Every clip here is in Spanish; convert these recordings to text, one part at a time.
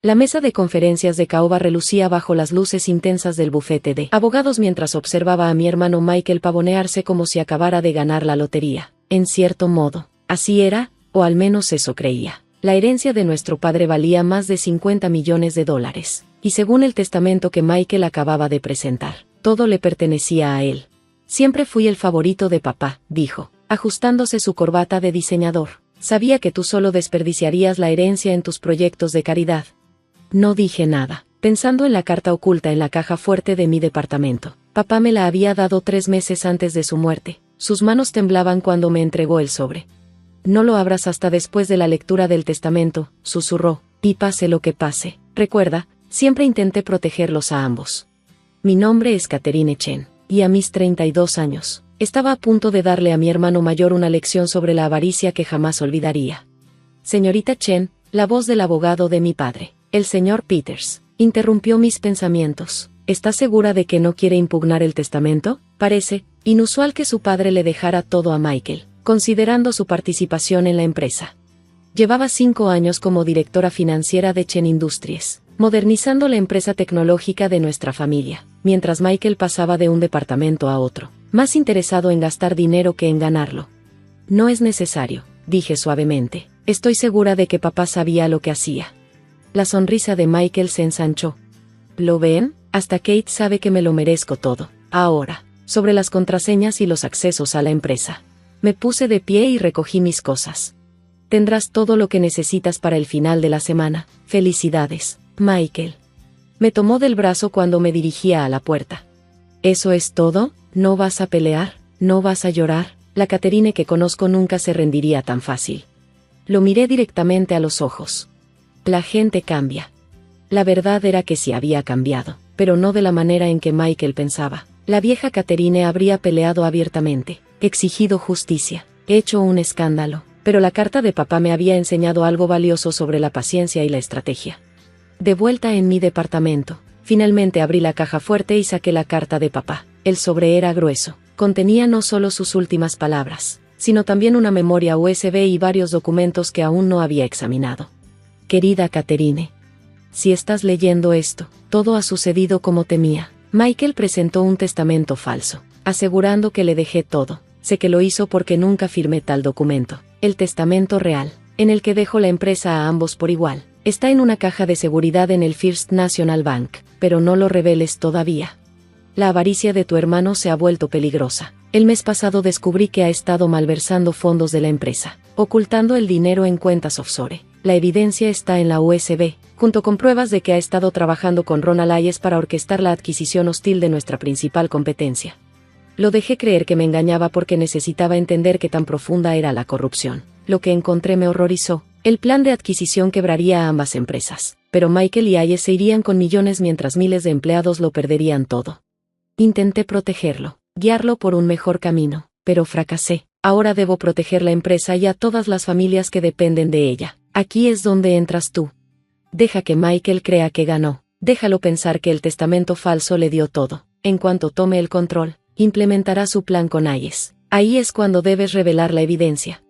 La mesa de conferencias de caoba relucía bajo las luces intensas del bufete de abogados mientras observaba a mi hermano Michael pavonearse como si acabara de ganar la lotería. En cierto modo, así era, o al menos eso creía. La herencia de nuestro padre valía más de $50 millones, y según el testamento que Michael acababa de presentar, todo le pertenecía a él. Siempre fui el favorito de papá, dijo, ajustándose su corbata de diseñador. Sabía que tú solo desperdiciarías la herencia en tus proyectos de caridad. No dije nada, pensando en la carta oculta en la caja fuerte de mi departamento. Papá me la había dado 3 meses antes de su muerte. Sus manos temblaban cuando me entregó el sobre. No lo abras hasta después de la lectura del testamento, susurró, y pase lo que pase. Recuerda, siempre intenté protegerlos a ambos. Mi nombre es Catherine Chen, y a mis 32 años, estaba a punto de darle a mi hermano mayor una lección sobre la avaricia que jamás olvidaría. Señorita Chen, la voz del abogado de mi padre, el señor Peters, interrumpió mis pensamientos. ¿Está segura de que no quiere impugnar el testamento? Parece inusual que su padre le dejara todo a Michael, considerando su participación en la empresa. Llevaba 5 años como directora financiera de Chen Industries, modernizando la empresa tecnológica de nuestra familia, mientras Michael pasaba de un departamento a otro, más interesado en gastar dinero que en ganarlo. No es necesario, dije suavemente. Estoy segura de que papá sabía lo que hacía. La sonrisa de Michael se ensanchó. ¿Lo ven? Hasta Kate sabe que me lo merezco todo. Ahora, sobre las contraseñas y los accesos a la empresa. Me puse de pie y recogí mis cosas. Tendrás todo lo que necesitas para el final de la semana. Felicidades, Michael. Me tomó del brazo cuando me dirigía a la puerta. ¿Eso es todo? ¿No vas a pelear? ¿No vas a llorar? La Catherine que conozco nunca se rendiría tan fácil. Lo miré directamente a los ojos. La gente cambia. La verdad era que sí había cambiado, pero no de la manera en que Michael pensaba. La vieja Catherine habría peleado abiertamente, exigido justicia, hecho un escándalo, pero la carta de papá me había enseñado algo valioso sobre la paciencia y la estrategia. De vuelta en mi departamento, finalmente abrí la caja fuerte y saqué la carta de papá. El sobre era grueso, contenía no solo sus últimas palabras, sino también una memoria USB y varios documentos que aún no había examinado. Querida Catherine, si estás leyendo esto, todo ha sucedido como temía. Michael presentó un testamento falso, asegurando que le dejé todo. Sé que lo hizo porque nunca firmé tal documento. El testamento real, en el que dejo la empresa a ambos por igual, está en una caja de seguridad en el First National Bank, pero no lo reveles todavía. La avaricia de tu hermano se ha vuelto peligrosa. El mes pasado descubrí que ha estado malversando fondos de la empresa, ocultando el dinero en cuentas offshore. La evidencia está en la USB, junto con pruebas de que ha estado trabajando con Ronald Hayes para orquestar la adquisición hostil de nuestra principal competencia. Lo dejé creer que me engañaba porque necesitaba entender qué tan profunda era la corrupción. Lo que encontré me horrorizó. El plan de adquisición quebraría a ambas empresas, pero Michael y Hayes se irían con millones mientras miles de empleados lo perderían todo. Intenté protegerlo, guiarlo por un mejor camino, pero fracasé. Ahora debo proteger la empresa y a todas las familias que dependen de ella. Aquí es donde entras tú. Deja que Michael crea que ganó. Déjalo pensar que el testamento falso le dio todo. En cuanto tome el control, implementará su plan con Hayes. Ahí es cuando debes revelar la evidencia.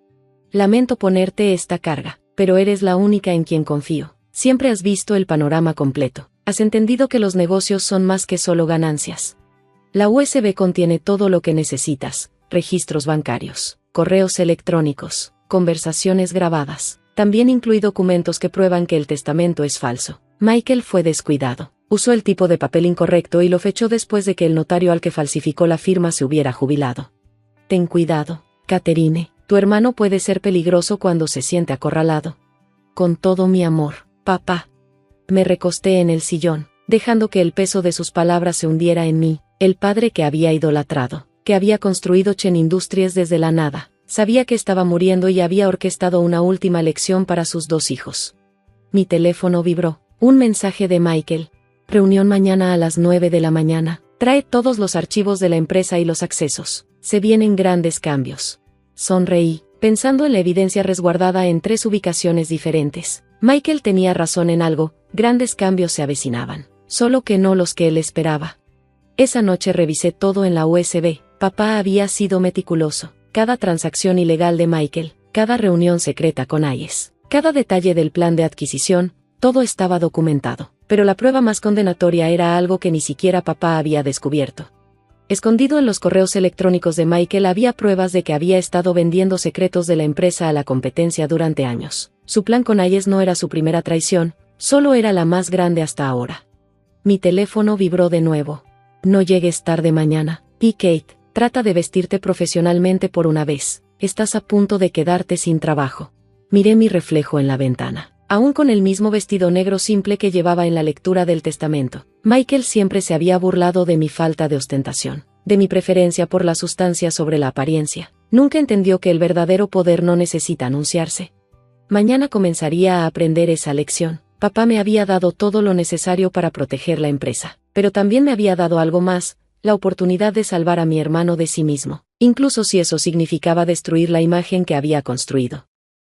Lamento ponerte esta carga, pero eres la única en quien confío. Siempre has visto el panorama completo. Has entendido que los negocios son más que solo ganancias. La USB contiene todo lo que necesitas: registros bancarios, correos electrónicos, conversaciones grabadas. También incluye documentos que prueban que el testamento es falso. Michael fue descuidado. Usó el tipo de papel incorrecto y lo fechó después de que el notario al que falsificó la firma se hubiera jubilado. Ten cuidado, Catherine. Tu hermano puede ser peligroso cuando se siente acorralado. Con todo mi amor, papá. Me recosté en el sillón, dejando que el peso de sus palabras se hundiera en mí. El padre que había idolatrado, que había construido Chen Industries desde la nada, sabía que estaba muriendo y había orquestado una última lección para sus 2 hijos. Mi teléfono vibró. Un mensaje de Michael. Reunión mañana a las 9 de la mañana. Trae todos los archivos de la empresa y los accesos. Se vienen grandes cambios. Sonreí, pensando en la evidencia resguardada en 3 ubicaciones diferentes. Michael tenía razón en algo, grandes cambios se avecinaban, solo que no los que él esperaba. Esa noche revisé todo en la USB. Papá había sido meticuloso. Cada transacción ilegal de Michael, cada reunión secreta con Hayes, cada detalle del plan de adquisición, Todo estaba documentado, pero la prueba más condenatoria era algo que ni siquiera papá había descubierto. Escondido en los correos electrónicos de Michael había pruebas de que había estado vendiendo secretos de la empresa a la competencia durante años. Su plan con Hayes no era su primera traición, solo era la más grande hasta ahora. Mi teléfono vibró de nuevo. No llegues tarde mañana. Y Kate, trata de vestirte profesionalmente por una vez. Estás a punto de quedarte sin trabajo. Miré mi reflejo en la ventana. Aún con el mismo vestido negro simple que llevaba en la lectura del testamento, Michael siempre se había burlado de mi falta de ostentación, de mi preferencia por la sustancia sobre la apariencia. Nunca entendió que el verdadero poder no necesita anunciarse. Mañana comenzaría a aprender esa lección. Papá me había dado todo lo necesario para proteger la empresa, pero también me había dado algo más, la oportunidad de salvar a mi hermano de sí mismo, incluso si eso significaba destruir la imagen que había construido.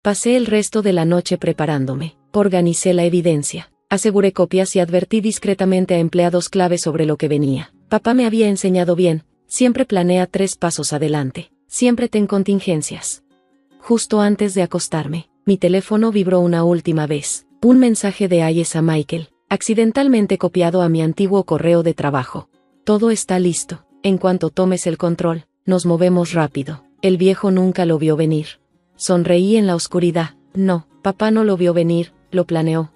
Pasé el resto de la noche preparándome. Organicé la evidencia, aseguré copias y advertí discretamente a empleados clave sobre lo que venía. Papá me había enseñado bien, siempre planea 3 pasos adelante, siempre ten contingencias. Justo antes de acostarme, mi teléfono vibró una última vez. Un mensaje de Hayes a Michael, accidentalmente copiado a mi antiguo correo de trabajo. Todo está listo. En cuanto tomes el control, nos movemos rápido. El viejo nunca lo vio venir. Sonreí en la oscuridad. No, papá no lo vio venir, lo planeó.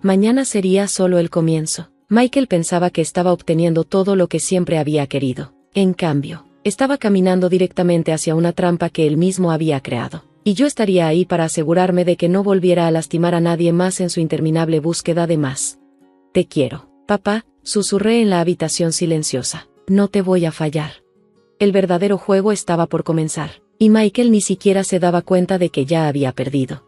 Mañana sería solo el comienzo. Michael pensaba que estaba obteniendo todo lo que siempre había querido. En cambio, estaba caminando directamente hacia una trampa que él mismo había creado. Y yo estaría ahí para asegurarme de que no volviera a lastimar a nadie más en su interminable búsqueda de más. Te quiero, papá, susurré en la habitación silenciosa. No te voy a fallar. El verdadero juego estaba por comenzar, y Michael ni siquiera se daba cuenta de que ya había perdido.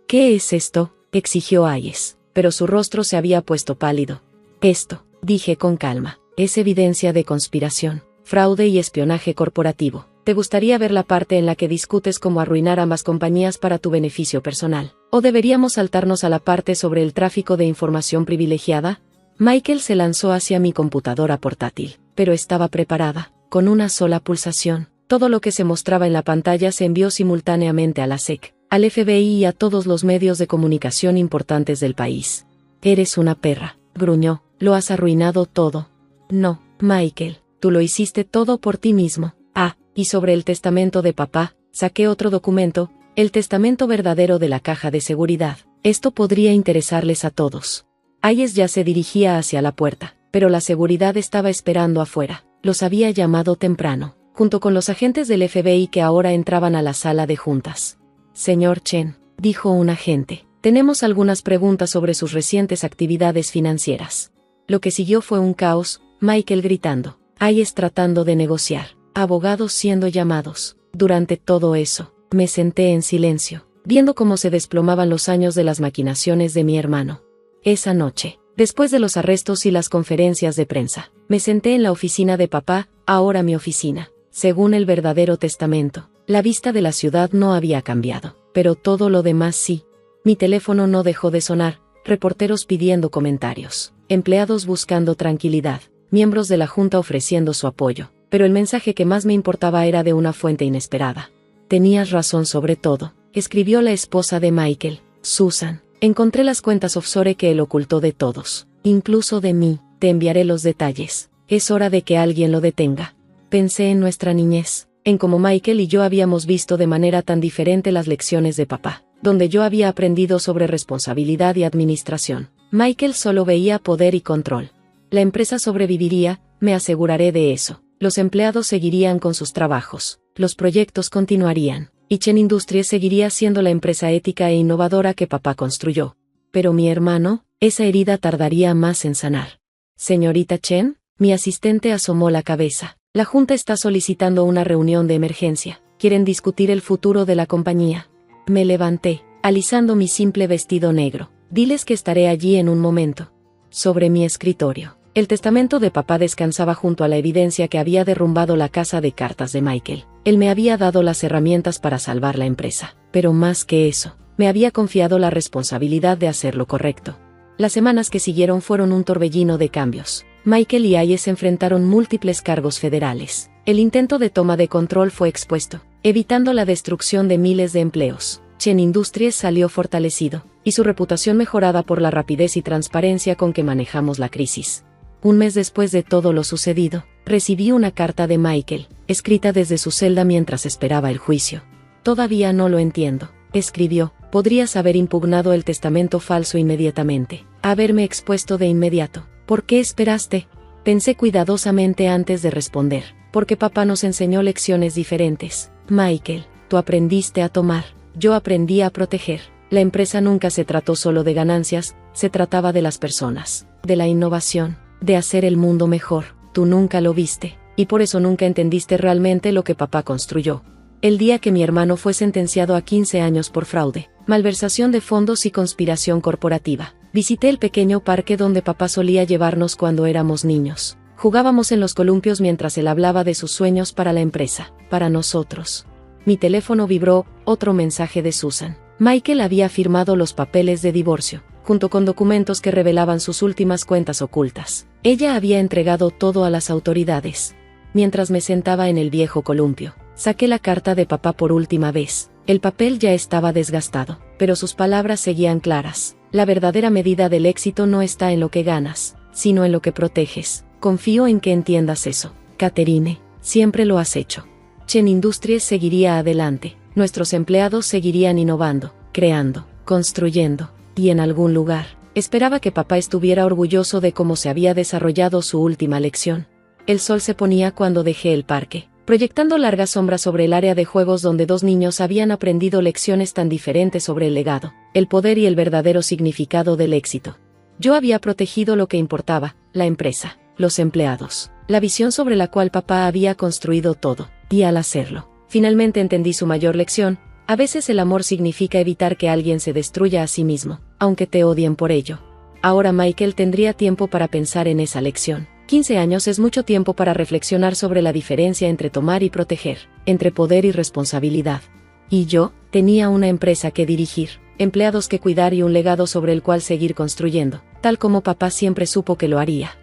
¿Qué es esto?, exigió Hayes, pero su rostro se había puesto pálido. Esto, dije con calma, es evidencia de conspiración, fraude y espionaje corporativo. ¿Te gustaría ver la parte en la que discutes cómo arruinar ambas compañías para tu beneficio personal? ¿O deberíamos saltarnos a la parte sobre el tráfico de información privilegiada? Michael se lanzó hacia mi computadora portátil, pero estaba preparada. Con una sola pulsación, todo lo que se mostraba en la pantalla se envió simultáneamente a la SEC, al FBI y a todos los medios de comunicación importantes del país. Eres una perra, gruñó, lo has arruinado todo. No, Michael, tú lo hiciste todo por ti mismo. Ah, y sobre el testamento de papá, saqué otro documento, el testamento verdadero de la caja de seguridad. Esto podría interesarles a todos. Hayes ya se dirigía hacia la puerta, pero la seguridad estaba esperando afuera. Los había llamado temprano, junto con los agentes del FBI que ahora entraban a la sala de juntas. Señor Chen, dijo un agente, tenemos algunas preguntas sobre sus recientes actividades financieras. Lo que siguió fue un caos, Michael gritando, Hayes tratando de negociar, abogados siendo llamados. Durante todo eso, me senté en silencio, viendo cómo se desplomaban los años de las maquinaciones de mi hermano. Esa noche, después de los arrestos y las conferencias de prensa, me senté en la oficina de papá, ahora mi oficina. Según el verdadero testamento, la vista de la ciudad no había cambiado, pero todo lo demás sí. Mi teléfono no dejó de sonar, reporteros pidiendo comentarios, empleados buscando tranquilidad, miembros de la junta ofreciendo su apoyo, pero el mensaje que más me importaba era de una fuente inesperada. Tenías razón sobre todo, escribió la esposa de Michael, Susan. Encontré las cuentas offshore que él ocultó de todos, incluso de mí. Te enviaré los detalles. Es hora de que alguien lo detenga. Pensé en nuestra niñez, en cómo Michael y yo habíamos visto de manera tan diferente las lecciones de papá, donde yo había aprendido sobre responsabilidad y administración. Michael solo veía poder y control. La empresa sobreviviría, me aseguraré de eso. Los empleados seguirían con sus trabajos, los proyectos continuarían. Y Chen Industries seguiría siendo la empresa ética e innovadora que papá construyó. Pero mi hermano, esa herida tardaría más en sanar. Señorita Chen, mi asistente asomó la cabeza. La junta está solicitando una reunión de emergencia. Quieren discutir el futuro de la compañía. Me levanté, alisando mi simple vestido negro. Diles que estaré allí en un momento. Sobre mi escritorio, el testamento de papá descansaba junto a la evidencia que había derrumbado la casa de cartas de Michael. Él me había dado las herramientas para salvar la empresa, pero más que eso, me había confiado la responsabilidad de hacer lo correcto. Las semanas que siguieron fueron un torbellino de cambios. Michael y Hayes enfrentaron múltiples cargos federales. El intento de toma de control fue expuesto, evitando la destrucción de miles de empleos. Chen Industries salió fortalecido, y su reputación mejorada por la rapidez y transparencia con que manejamos la crisis. Un mes después de todo lo sucedido, recibí una carta de Michael, escrita desde su celda mientras esperaba el juicio. Todavía no lo entiendo, escribió. Podrías haber impugnado el testamento falso inmediatamente, haberme expuesto de inmediato. ¿Por qué esperaste? Pensé cuidadosamente antes de responder, porque papá nos enseñó lecciones diferentes. Michael, tú aprendiste a tomar, yo aprendí a proteger. La empresa nunca se trató solo de ganancias, se trataba de las personas, de la innovación, de hacer el mundo mejor. Tú nunca lo viste, y por eso nunca entendiste realmente lo que papá construyó. El día que mi hermano fue sentenciado a 15 años por fraude, malversación de fondos y conspiración corporativa, visité el pequeño parque donde papá solía llevarnos cuando éramos niños. Jugábamos en los columpios mientras él hablaba de sus sueños para la empresa, para nosotros. Mi teléfono vibró, otro mensaje de Susan. Michael había firmado los papeles de divorcio, junto con documentos que revelaban sus últimas cuentas ocultas. Ella había entregado todo a las autoridades. Mientras me sentaba en el viejo columpio, saqué la carta de papá por última vez. El papel ya estaba desgastado, pero sus palabras seguían claras. La verdadera medida del éxito no está en lo que ganas, sino en lo que proteges. Confío en que entiendas eso, Catherine, siempre lo has hecho. Chen Industries seguiría adelante, nuestros empleados seguirían innovando, creando, construyendo, y en algún lugar, esperaba que papá estuviera orgulloso de cómo se había desarrollado su última lección. El sol se ponía cuando dejé el parque, proyectando largas sombras sobre el área de juegos donde dos niños habían aprendido lecciones tan diferentes sobre el legado, el poder y el verdadero significado del éxito. Yo había protegido lo que importaba, la empresa, los empleados, la visión sobre la cual papá había construido todo, y al hacerlo, finalmente entendí su mayor lección. A veces el amor significa evitar que alguien se destruya a sí mismo, aunque te odien por ello. Ahora Michael tendría tiempo para pensar en esa lección. 15 años es mucho tiempo para reflexionar sobre la diferencia entre tomar y proteger, entre poder y responsabilidad. Y yo, tenía una empresa que dirigir, empleados que cuidar y un legado sobre el cual seguir construyendo, tal como papá siempre supo que lo haría.